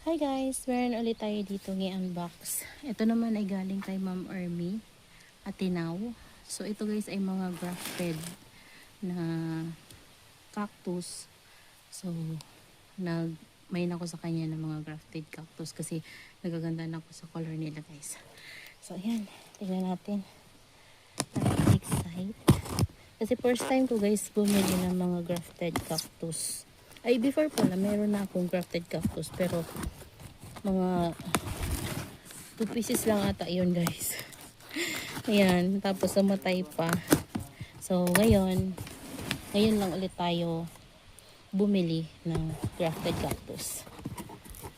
Hi guys! Meron ulit tayo dito i-unbox. Ito naman ay galing kay Ma'am Ermi Atinaw. So ito guys ay mga grafted na cactus. So may ako sa kanya ng mga grafted cactus kasi nagaganda na ako sa color nila guys. So ayan, tingnan natin. Nakaka-excite. Kasi first time ko guys bumili ng mga grafted cactus. Ay before pala meron na akong grafted cactus pero mga 2 pieces lang ata yun guys. Ayan, tapos namatay pa. So ngayon lang ulit tayo bumili ng grafted cactus.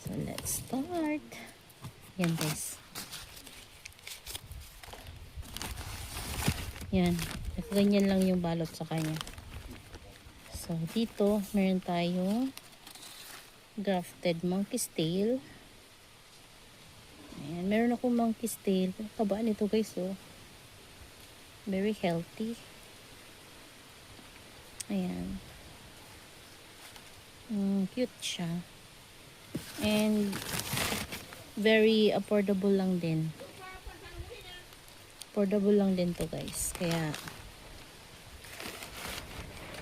So let's start. Yan guys. Yan, ganyan lang yung balot sa kanya. So dito meron tayo grafted monkey's tail. Ayan, meron akong monkey's tail. Kabaan ito guys, oh. Very healthy. Ayan. Cute siya. And very affordable lang din. Affordable lang din to guys. Kaya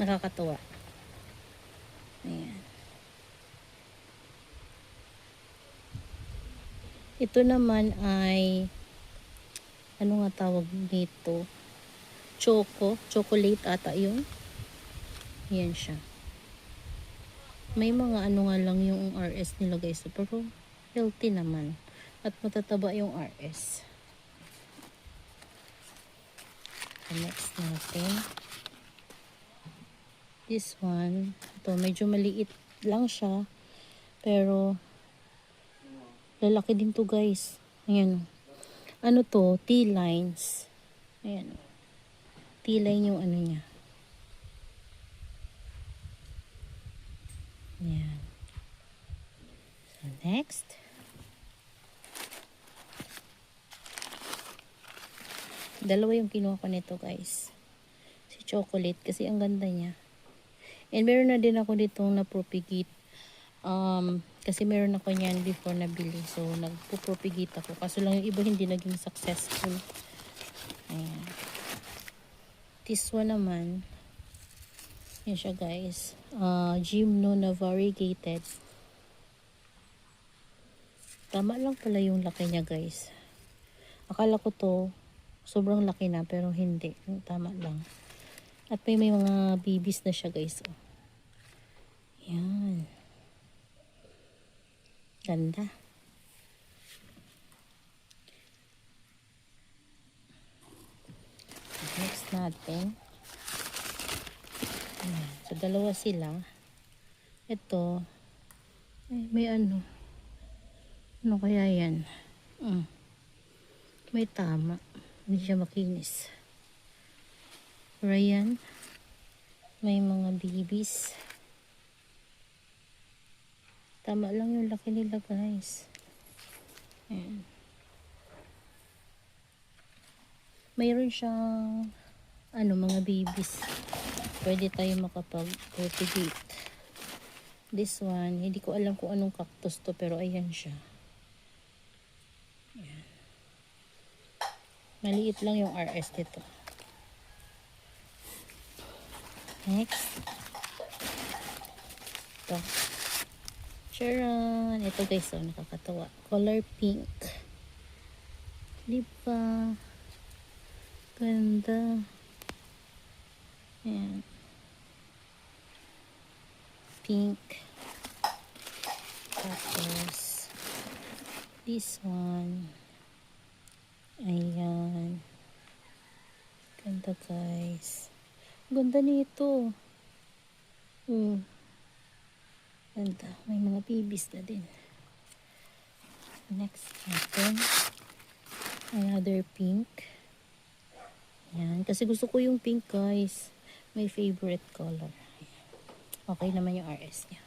nakakatuwa. Ayan. Ito naman ay ano nga tawag nito? Chocolate ata yun. Yan siya. May mga ano nga lang yung RS nila guys. Pero healthy naman. At matataba yung RS. So, next natin. This one. Ito medyo maliit lang siya. Pero lalaki din to guys. Ayan. Ano to? T-lines. Ayan. T-line yung ano niya. Ayan. So, next. Dalawa yung kinuha ko nito guys. Si chocolate kasi ang ganda niya. And meron na din ako ditong na-propagate. Kasi meron ako niyan before nabili. So, nagpo-propagate ako. Kaso lang yung iba hindi naging successful. Ayan. This one naman. Yan siya guys. Gymno na variegated. Tama lang pala yung laki niya guys. Akala ko to sobrang laki na pero hindi. Tama lang. At may mga babies na siya guys. Oh. Yan. Ganda. Next natin. Ayan. So, dalawa sila. Ito. May ano. Ano kaya yan? May tama. Hindi siya makinis. Ryan. May mga babies. Tama lang yung laki nila guys. Ayan. Mayroon siyang mga babies. Pwede tayo makapag-propagate. This one, hindi ko alam kung anong cactus to pero ayan siya. Ayan. Maliit lang yung RS dito. Next. Ito. Charan. Ito guys, oh, nakakatawa. Color pink. Diba? Ganda. Ayan. Pink. Tapos, this one. Ayan. Ganda guys. Ganda nito. Ganda. May mga babies na din. Next natin. Another pink. Ayan. Kasi gusto ko yung pink guys. My favorite color. Okay naman yung RS niya.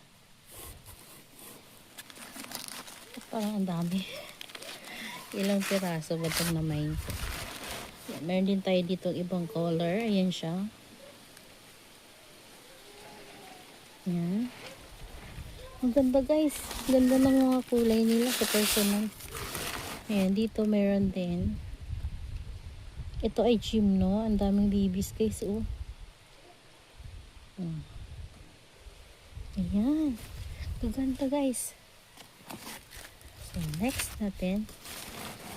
Parang ang dami. Ilang piraso ba itong namain ko? Ayan. Meron din tayo dito ibang color. Ayan siya. Ayan. Ang ganda guys. Ganda ng mga kulay nila sa personal. Ayan, dito meron din. Ito ay gym, no? Ang daming babies guys, oh. Ayan. Gaganda guys. So, next natin.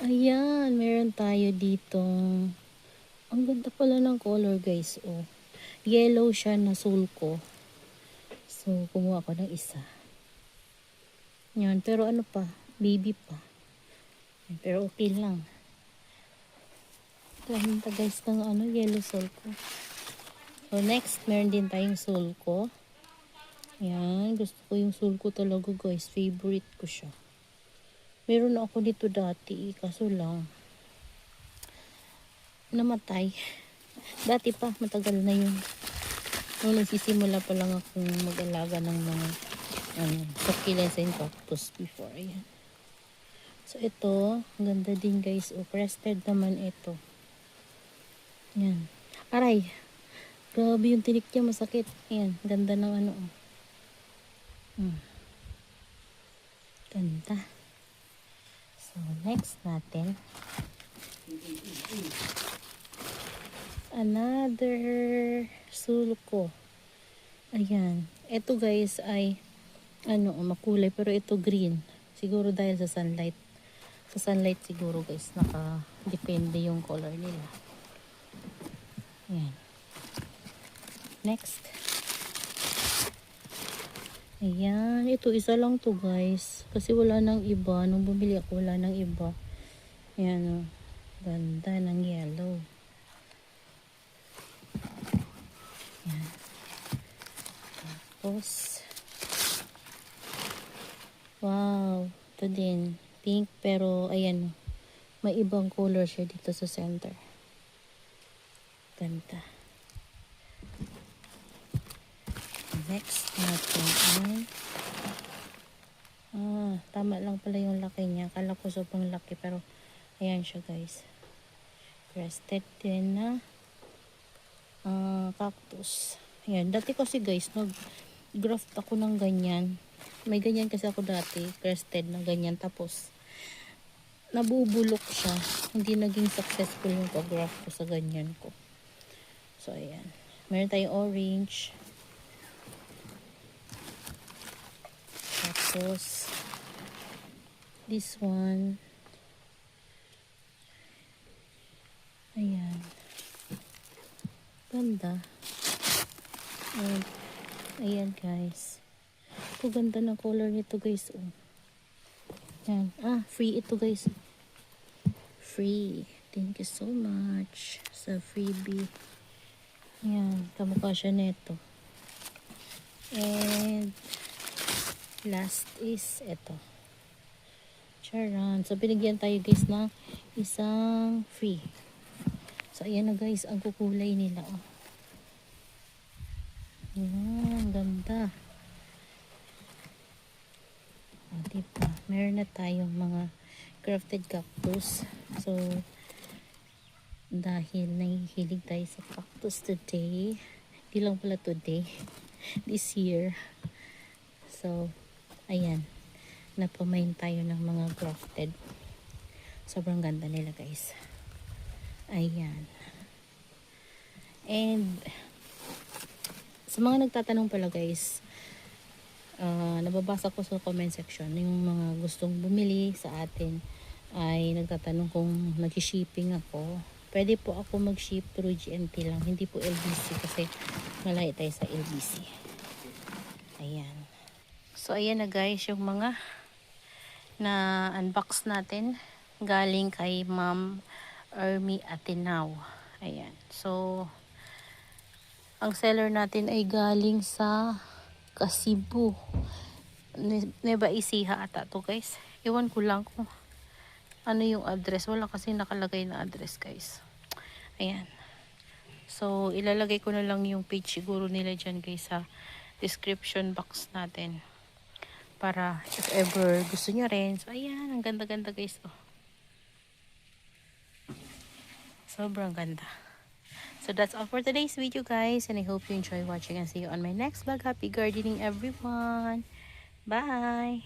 Ayan, meron tayo ditong. Ang ganda pala ng color guys, oh. Yellow siya na sulko. So, kumuha ko ng isa. Yan, pero ano pa? Baby pa. Pero okay lang. Ganda guys ng ano, yellow sulko. So, next, meron din tayong sulko. Yan, gusto ko yung sulko talaga guys. Favorite ko siya. Meron na ako dito dati, kaso lang namatay. Dati pa, matagal na yun. Nung nagsisimula pa lang akong mag-alaga ng mga succulents and cactus before. Ayan. So, ito, ang ganda din guys. O, crested naman ito. Yan. Aray! Grabe yung tinik niya, masakit. Ayan, ganda ng ano. Ganda. So, next natin. Another sulko. Ayan. Ito guys ay makulay pero ito green. Siguro dahil sa sunlight. Sa sunlight siguro guys naka-depende yung color nila. Ayan. Next. Ayan. Ito isa lang to guys. Kasi wala nang iba. Nung bumili ako wala nang iba. Ayan o. Ganda ng yellow. Ayan. Tapos wow. Ito din. Pink pero ayan. May ibang color siya dito sa center. Ganda. Next natin ay tama lang pala yung laki niya. Akala ko sobrang laki pero ayan siya guys. Crested din na cactus. Ayan. Dati kasi guys nag-graft ako ng ganyan. May ganyan kasi ako dati. Crested na ganyan. Tapos nabubulok siya. Hindi naging successful yung pag-graft ko sa ganyan ko. So ayan. Meron tayong orange. Tapos this one. Ayan. Ganda. Ayan guys. Ito ganda ng color nito guys. Oh. Ayan. Free ito guys. Free. Thank you so much sa freebie. Ayan. Kamukha siya nito. And last is ito. Charan. So, binigyan tayo guys ng isang free. So, ayan na guys. Ang kukulay nila. Oh. Ayan. Ganda. Diba? Meron na tayong mga grafted cactus. So, dahil nahihilig tayo sa cactus today. Hindi lang pala today. This year. So, ayan. Napamain tayo ng mga grafted. Sobrang ganda nila guys. Ayan. And, sa mga nagtatanong pala guys, nababasa ko sa comment section yung mga gustong bumili sa atin ay nagtatanong kung nag-shipping ako. Pwede po ako mag-ship through GNT lang. Hindi po LBC kasi malayo tayo sa LBC. Ayan. So, ayan na guys yung mga na unbox natin galing kay Ma'am Ermi Atenao. Ayan. So, ang seller natin ay galing sa Cebu. Nueva Ecija ata to guys. Iwan ko lang kung ano yung address. Wala kasi nakalagay na address guys. Ayan. So, ilalagay ko na lang yung page siguro nila dyan guys sa description box natin. Para if ever gusto nyo rin. So, ayan. Ang ganda-ganda guys. Oh. Sobrang ganda. So, that's all for today's video guys. And I hope you enjoy watching and see you on my next vlog. Happy gardening everyone! Bye!